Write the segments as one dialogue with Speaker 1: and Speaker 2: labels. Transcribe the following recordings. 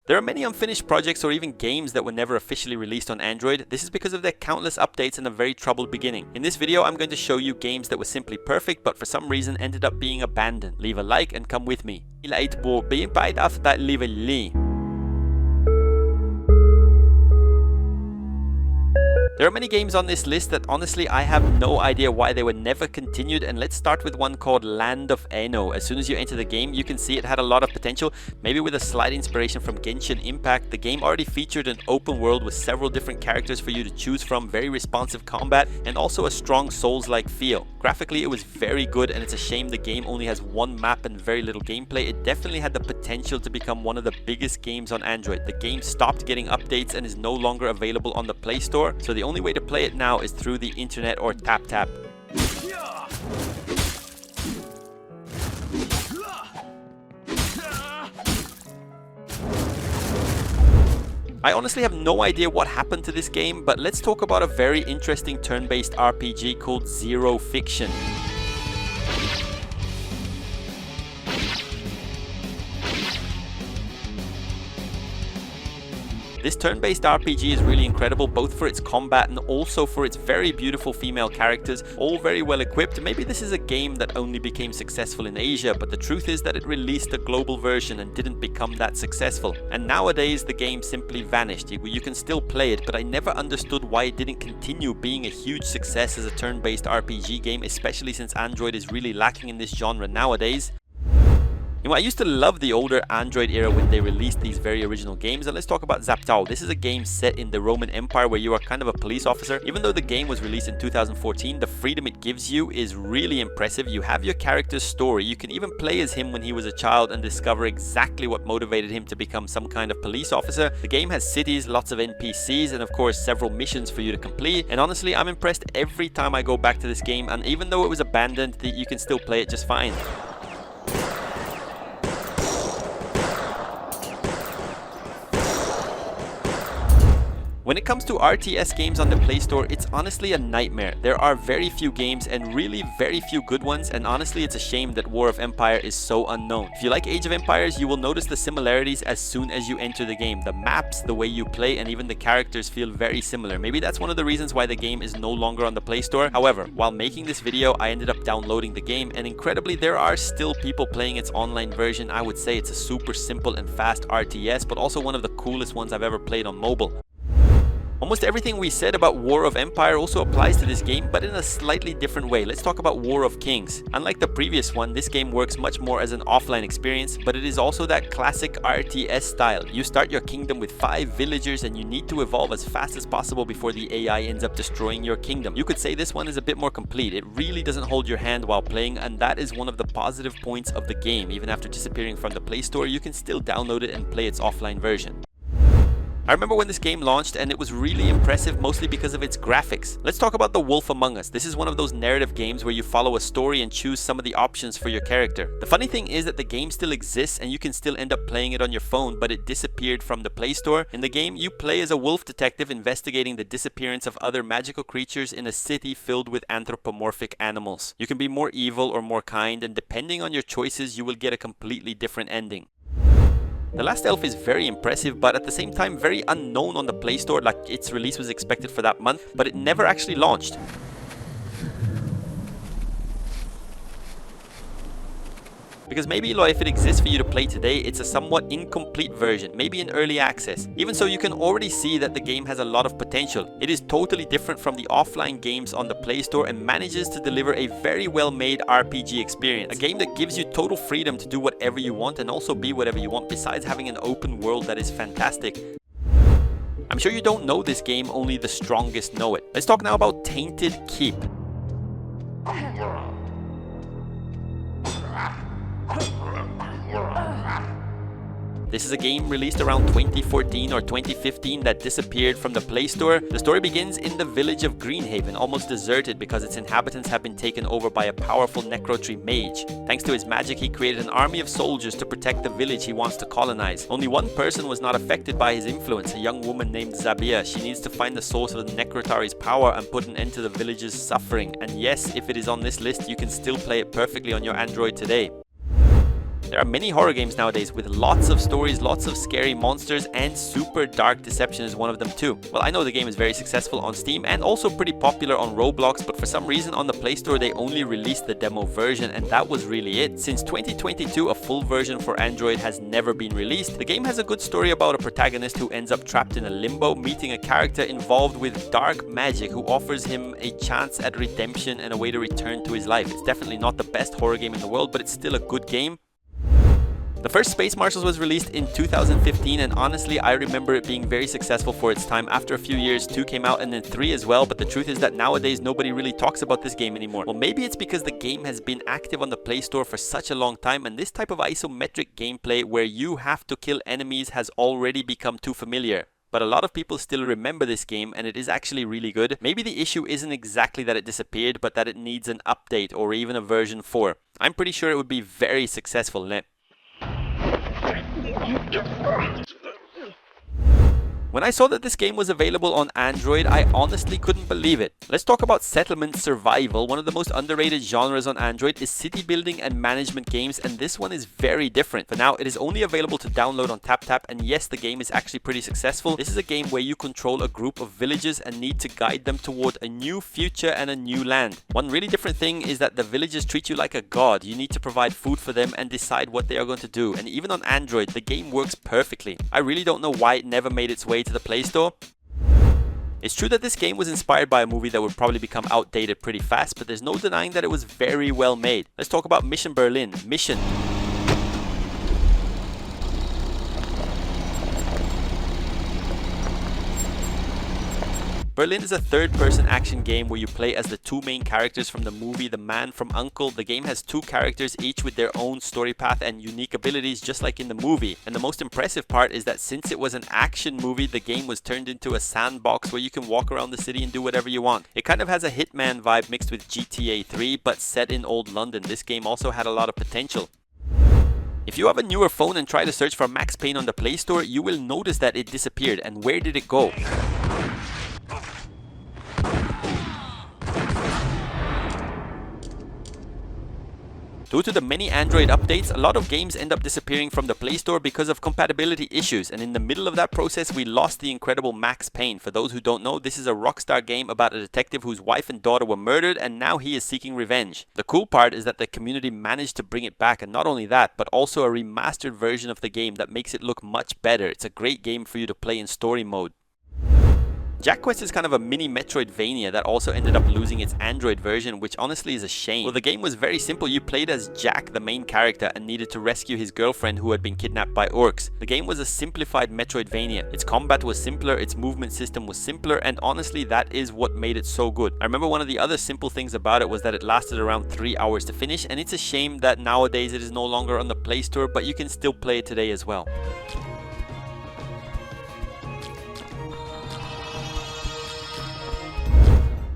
Speaker 1: There are many unfinished projects or even games that were never officially released on Android. This is because of their countless updates and a very troubled beginning. In this video, I'm going to show you games that were simply perfect but for some reason ended up being abandoned. Leave a like and come with me. There are many games on this list that honestly I have no idea why they were never continued, and let's start with one called Land of Eno. As soon as you enter the game, you can see it had a lot of potential, maybe with a slight inspiration from Genshin Impact. The game already featured an open world with several different characters for you to choose from, very responsive combat, and also a strong Souls-like feel. Graphically, it was very good, and it's a shame the game only has one map and very little gameplay. It definitely had the potential to become one of the biggest games on Android. The game stopped getting updates and is no longer available on the Play Store, so the only way to play it now is through the internet or tap. I honestly have no idea what happened to this game, but let's talk about a very interesting turn-based RPG called Zero Fiction. This turn-based RPG is really incredible, both for its combat and also for its very beautiful female characters, all very well equipped. Maybe this is a game that only became successful in Asia, but the truth is that it released a global version and didn't become that successful. And nowadays the game simply vanished. You can still play it, but I never understood why it didn't continue being a huge success as a turn-based RPG game, especially since Android is really lacking in this genre nowadays. You know, I used to love the older Android era when they released these very original games, and let's talk about ZAPTIYE. This is a game set in the Roman Empire where you are kind of a police officer. Even though the game was released in 2014, the freedom it gives you is really impressive. You have your character's story, you can even play as him when he was a child and discover exactly what motivated him to become some kind of police officer. The game has cities, lots of NPCs, and of course several missions for you to complete, and honestly I'm impressed every time I go back to this game, and even though it was abandoned, you can still play it just fine. When it comes to RTS games on the Play Store, it's honestly a nightmare. There are very few games and really very few good ones, and honestly it's a shame that War of Empire is so unknown. If you like Age of Empires, you will notice the similarities as soon as you enter the game. The maps, the way you play, and even the characters feel very similar. Maybe that's one of the reasons why the game is no longer on the Play Store. However, while making this video, I ended up downloading the game, and incredibly there are still people playing its online version. I would say it's a super simple and fast RTS, but also one of the coolest ones I've ever played on mobile. Almost everything we said about War of Empire also applies to this game, but in a slightly different way. Let's talk about War of Kings. Unlike the previous one, this game works much more as an offline experience, but it is also that classic RTS style. You start your kingdom with 5 villagers and you need to evolve as fast as possible before the AI ends up destroying your kingdom. You could say this one is a bit more complete. It really doesn't hold your hand while playing, and that is one of the positive points of the game. Even after disappearing from the Play Store, you can still download it and play its offline version. I remember when this game launched and it was really impressive, mostly because of its graphics. Let's talk about The Wolf Among Us. This is one of those narrative games where you follow a story and choose some of the options for your character. The funny thing is that the game still exists and you can still end up playing it on your phone, but it disappeared from the Play Store. In the game, you play as a wolf detective investigating the disappearance of other magical creatures in a city filled with anthropomorphic animals. You can be more evil or more kind, and depending on your choices, you will get a completely different ending. The Last Elf is very impressive, but at the same time very unknown on the Play Store. Like, its release was expected for that month, but it never actually launched. Because maybe if it exists for you to play today, it's a somewhat incomplete version, maybe in early access. Even so, you can already see that the game has a lot of potential. It is totally different from the offline games on the Play Store and manages to deliver a very well-made RPG experience. A game that gives you total freedom to do whatever you want and also be whatever you want, besides having an open world that is fantastic. I'm sure you don't know this game, only the strongest know it. Let's talk now about Tainted Keep. This is a game released around 2014 or 2015 that disappeared from the Play Store. The story begins in the village of Greenhaven, almost deserted because its inhabitants have been taken over by a powerful necrotree mage. Thanks to his magic, he created an army of soldiers to protect the village he wants to colonize. Only one person was not affected by his influence, a young woman named Zabia. She needs to find the source of the necrotary's power and put an end to the village's suffering. And yes, if it is on this list, you can still play it perfectly on your Android today. There are many horror games nowadays with lots of stories, lots of scary monsters, and super dark deception is one of them too. Well, I know the game is very successful on Steam and also pretty popular on Roblox, but for some reason on the Play Store they only released the demo version, and that was really it. Since 2022, a full version for Android has never been released. The game has a good story about a protagonist who ends up trapped in a limbo, meeting a character involved with dark magic who offers him a chance at redemption and a way to return to his life. It's definitely not the best horror game in the world, but it's still a good game. The first Space Marshals was released in 2015, and honestly I remember it being very successful for its time. After a few years 2 came out and then 3 as well, but the truth is that nowadays nobody really talks about this game anymore. Well, maybe it's because the game has been active on the Play Store for such a long time, and this type of isometric gameplay where you have to kill enemies has already become too familiar. But a lot of people still remember this game, and it is actually really good. Maybe the issue isn't exactly that it disappeared, but that it needs an update or even a version 4. I'm pretty sure it would be very successful in it. When I saw that this game was available on Android, I honestly couldn't believe it. Let's talk about settlement survival. One of the most underrated genres on Android is city building and management games, and this one is very different. For now, it is only available to download on TapTap, and yes, the game is actually pretty successful. This is a game where you control a group of villages and need to guide them toward a new future and a new land. One really different thing is that the villagers treat you like a god. You need to provide food for them and decide what they are going to do, and even on Android, the game works perfectly. I really don't know why it never made its way to the Play Store. It's true that this game was inspired by a movie that would probably become outdated pretty fast, but there's no denying that it was very well made. Let's talk about Mission Berlin. Mission. Berlin is a third-person action game where you play as the 2 main characters from the movie The Man from U.N.C.L.E. The game has 2 characters, each with their own story path and unique abilities, just like in the movie. And the most impressive part is that since it was an action movie, the game was turned into a sandbox where you can walk around the city and do whatever you want. It kind of has a Hitman vibe mixed with GTA 3, but set in old London. This game also had a lot of potential. If you have a newer phone and try to search for Max Payne on the Play Store, you will notice that it disappeared. And where did it go? Due to the many Android updates, a lot of games end up disappearing from the Play Store because of compatibility issues, and in the middle of that process we lost the incredible Max Payne. For those who don't know, this is a Rockstar game about a detective whose wife and daughter were murdered, and now he is seeking revenge. The cool part is that the community managed to bring it back, and not only that, but also a remastered version of the game that makes it look much better. It's a great game for you to play in story mode. JACKQuEST is kind of a mini Metroidvania that also ended up losing its Android version, which honestly is a shame. Well, the game was very simple. You played as Jack, the main character, and needed to rescue his girlfriend who had been kidnapped by orcs. The game was a simplified Metroidvania. Its combat was simpler, its movement system was simpler, and honestly that is what made it so good. I remember one of the other simple things about it was that it lasted around 3 hours to finish, and it's a shame that nowadays it is no longer on the Play Store, but you can still play it today as well.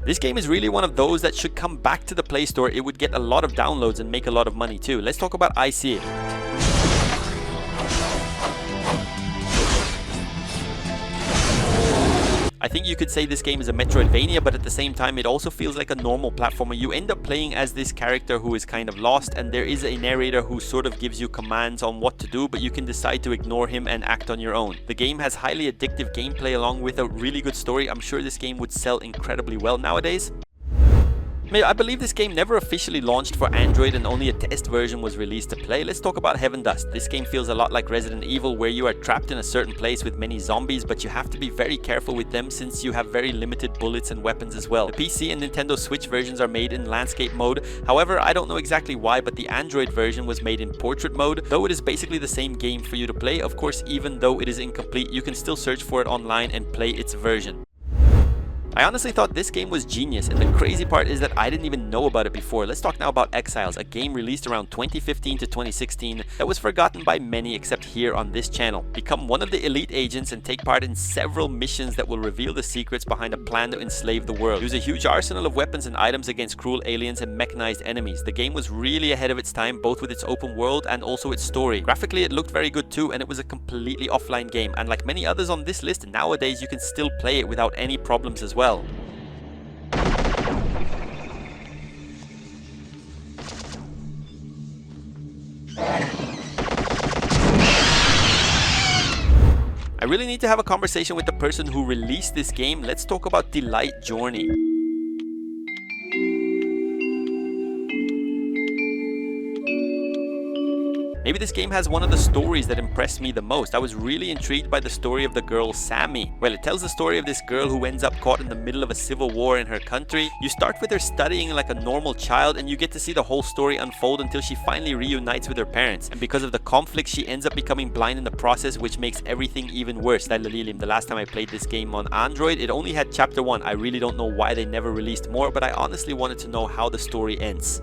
Speaker 1: This game is really one of those that should come back to the Play Store. It would get a lot of downloads and make a lot of money too. Let's talk about ICEY. I think you could say this game is a Metroidvania, but at the same time it also feels like a normal platformer. You end up playing as this character who is kind of lost, and there is a narrator who sort of gives you commands on what to do, but you can decide to ignore him and act on your own. The game has highly addictive gameplay along with a really good story. I'm sure this game would sell incredibly well nowadays. I believe this game never officially launched for Android and only a test version was released to play. Let's talk about HEAVENDUST. This game feels a lot like Resident Evil, where you are trapped in a certain place with many zombies, but you have to be very careful with them since you have very limited bullets and weapons as well. The PC and Nintendo Switch versions are made in landscape mode. However, I don't know exactly why, but the Android version was made in portrait mode. Though it is basically the same game for you to play, of course, even though it is incomplete, you can still search for it online and play its version. I honestly thought this game was genius, and the crazy part is that I didn't even know about it before. Let's talk now about EXILES, a game released around 2015 to 2016 that was forgotten by many except here on this channel. Become one of the elite agents and take part in several missions that will reveal the secrets behind a plan to enslave the world. Use a huge arsenal of weapons and items against cruel aliens and mechanized enemies. The game was really ahead of its time, both with its open world and also its story. Graphically it looked very good too, and it was a completely offline game, and like many others on this list, nowadays you can still play it without any problems as well. I really need to have a conversation with the person who released this game. Let's talk about Delight Journey. Maybe this game has one of the stories that impressed me the most. I was really intrigued by the story of the girl Sammy. Well, it tells the story of this girl who ends up caught in the middle of a civil war in her country. You start with her studying like a normal child, and you get to see the whole story unfold until she finally reunites with her parents. And because of the conflict, she ends up becoming blind in the process, which makes everything even worse. The last time I played this game on Android, it only had chapter 1. I really don't know why they never released more, but I honestly wanted to know how the story ends.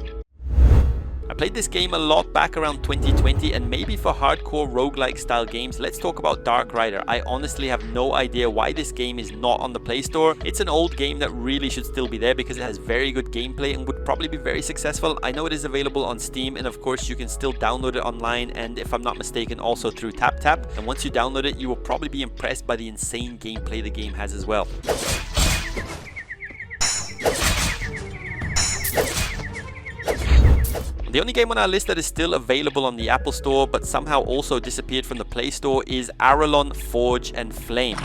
Speaker 1: I played this game a lot back around 2020, and maybe for hardcore roguelike style games, let's talk about Dark Rider. I honestly have no idea why this game is not on the Play Store. It's an old game that really should still be there because it has very good gameplay and would probably be very successful. I know it is available on Steam, and of course you can still download it online, and if I'm not mistaken also through TapTap. And once you download it, you will probably be impressed by the insane gameplay the game has as well. The only game on our list that is still available on the Apple Store but somehow also disappeared from the Play Store is ARALON Forge and Flame.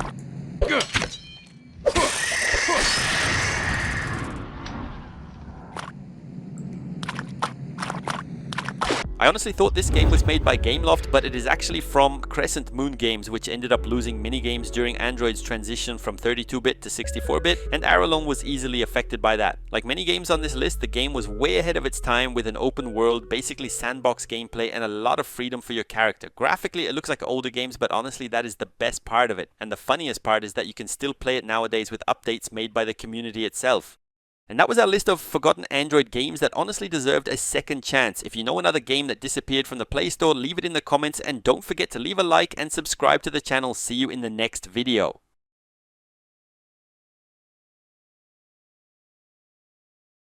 Speaker 1: I honestly thought this game was made by Gameloft, but it is actually from Crescent Moon Games, which ended up losing minigames during Android's transition from 32-bit to 64-bit, and ARALON was easily affected by that. Like many games on this list, the game was way ahead of its time with an open world, basically sandbox gameplay, and a lot of freedom for your character. Graphically, it looks like older games, but honestly, that is the best part of it. And the funniest part is that you can still play it nowadays with updates made by the community itself. And that was our list of forgotten Android games that honestly deserved a second chance. If you know another game that disappeared from the Play Store, leave it in the comments, and don't forget to leave a like and subscribe to the channel. See you in the next video.